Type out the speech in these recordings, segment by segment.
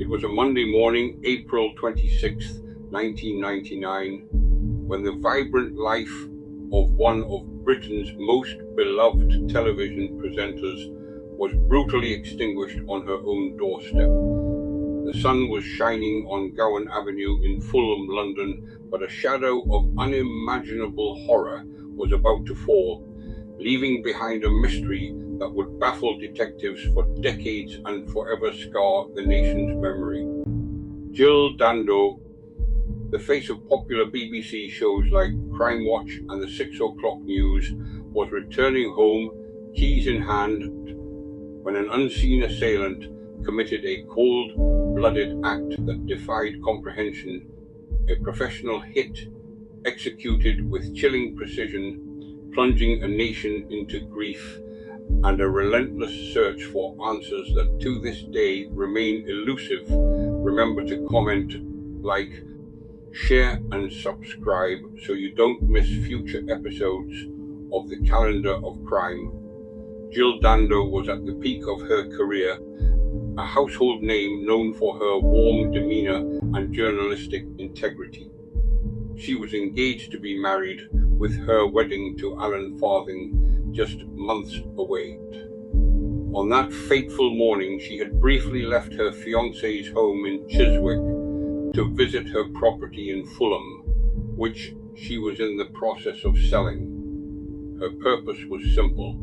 It was a Monday morning, April 26th, 1999, when the vibrant life of one of Britain's most beloved television presenters was brutally extinguished on her own doorstep. The sun was shining on Gowan Avenue in Fulham, London, but a shadow of unimaginable horror was about to fall, leaving behind a mystery that would baffle detectives for decades and forever scar the nation's memory. Jill Dando, the face of popular BBC shows like Crime Watch and the 6 o'clock news, was returning home, keys in hand, when an unseen assailant committed a cold-blooded act that defied comprehension, a professional hit executed with chilling precision, plunging a nation into grief, and a relentless search for answers that to this day remain elusive. Remember to comment, like, share and subscribe so you don't miss future episodes of the Calendar of Crime. Jill Dando was at the peak of her career, a household name known for her warm demeanor and journalistic integrity. She was engaged to be married, with her wedding to Alan Farthing just months away. On that fateful morning, she had briefly left her fiancé's home in Chiswick to visit her property in Fulham, which she was in the process of selling. Her purpose was simple: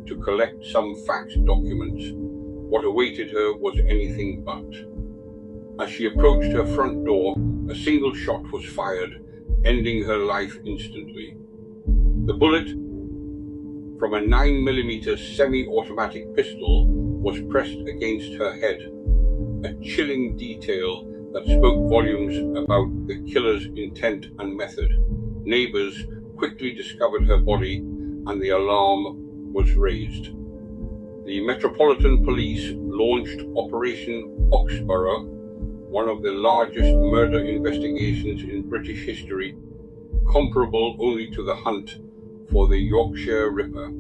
to collect some fax documents. What awaited her was anything but. As she approached her front door, a single shot was fired, ending her life instantly. The bullet, from a 9mm semi-automatic pistol, was pressed against her head, a chilling detail that spoke volumes about the killer's intent and method. Neighbors quickly discovered her body, and the alarm was raised. The Metropolitan Police launched Operation Oxborough, one of the largest murder investigations in British history, comparable only to the hunt for the Yorkshire Ripper.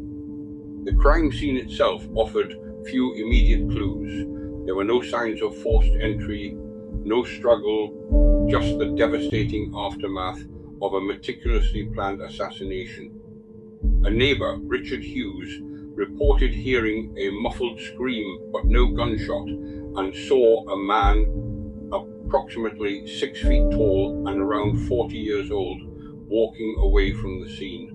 The crime scene itself offered few immediate clues. There were no signs of forced entry, no struggle, just the devastating aftermath of a meticulously planned assassination. A neighbor, Richard Hughes, reported hearing a muffled scream but no gunshot, and saw a man approximately 6 feet tall and around 40 years old walking away from the scene.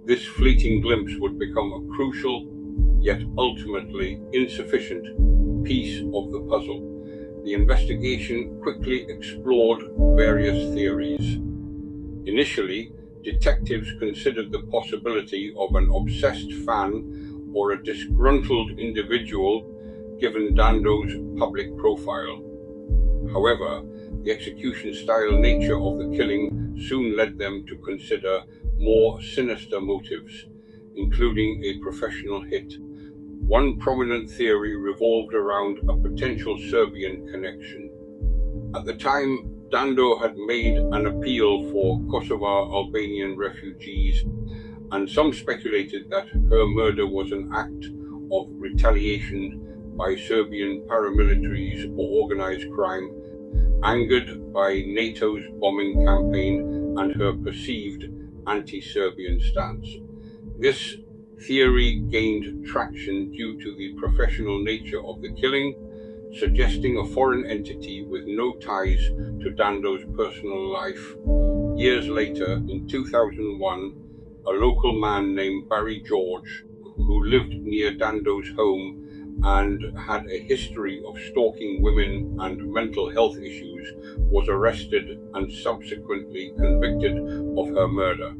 This fleeting glimpse would become a crucial, yet ultimately insufficient, piece of the puzzle. The investigation quickly explored various theories. Initially, detectives considered the possibility of an obsessed fan or a disgruntled individual, given Dando's public profile. However, the execution-style nature of the killing soon led them to consider more sinister motives, including a professional hit. One prominent theory revolved around a potential Serbian connection. At the time, Dando had made an appeal for Kosovar Albanian refugees, and some speculated that her murder was an act of retaliation by Serbian paramilitaries or organized crime, angered by NATO's bombing campaign and her perceived anti-Serbian stance. This theory gained traction due to the professional nature of the killing, suggesting a foreign entity with no ties to Dando's personal life. Years later, in 2001, a local man named Barry George, who lived near Dando's home and had a history of stalking women and mental health issues, was arrested and subsequently convicted of her murder.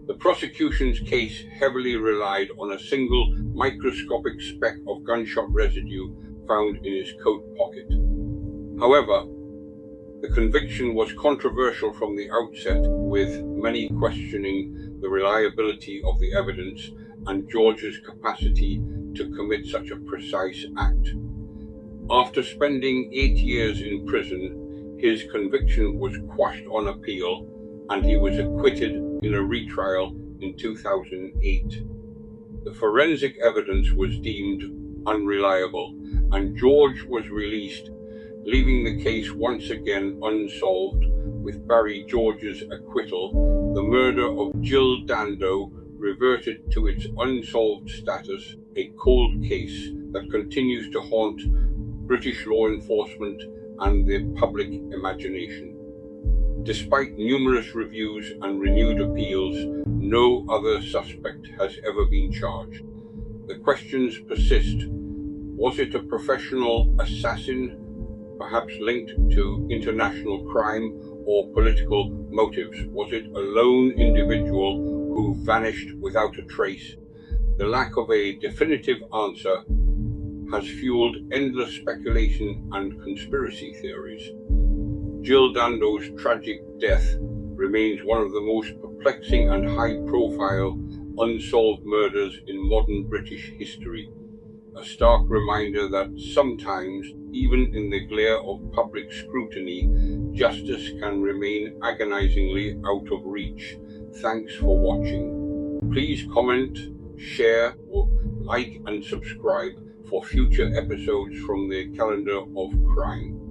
The prosecution's case heavily relied on a single microscopic speck of gunshot residue found in his coat pocket. However, the conviction was controversial from the outset, with many questioning the reliability of the evidence and George's capacity to commit such a precise act. After spending 8 years in prison, his conviction was quashed on appeal, and he was acquitted in a retrial in 2008. The forensic evidence was deemed unreliable, and George was released leaving the case once again unsolved. With Barry George's acquittal, the murder of Jill Dando reverted to its unsolved status, a cold case that continues to haunt British law enforcement and the public imagination. Despite numerous reviews and renewed appeals, no other suspect has ever been charged. The questions persist. Was it a professional assassin, perhaps linked to international crime or political motives? Was it a lone individual who vanished without a trace? The lack of a definitive answer has fueled endless speculation and conspiracy theories. Jill Dando's tragic death remains one of the most perplexing and high-profile unsolved murders in modern British history, a stark reminder that sometimes, even in the glare of public scrutiny, justice can remain agonizingly out of reach. Thanks for watching. Please comment, share, or like and subscribe for future episodes from the Calendar of Crime.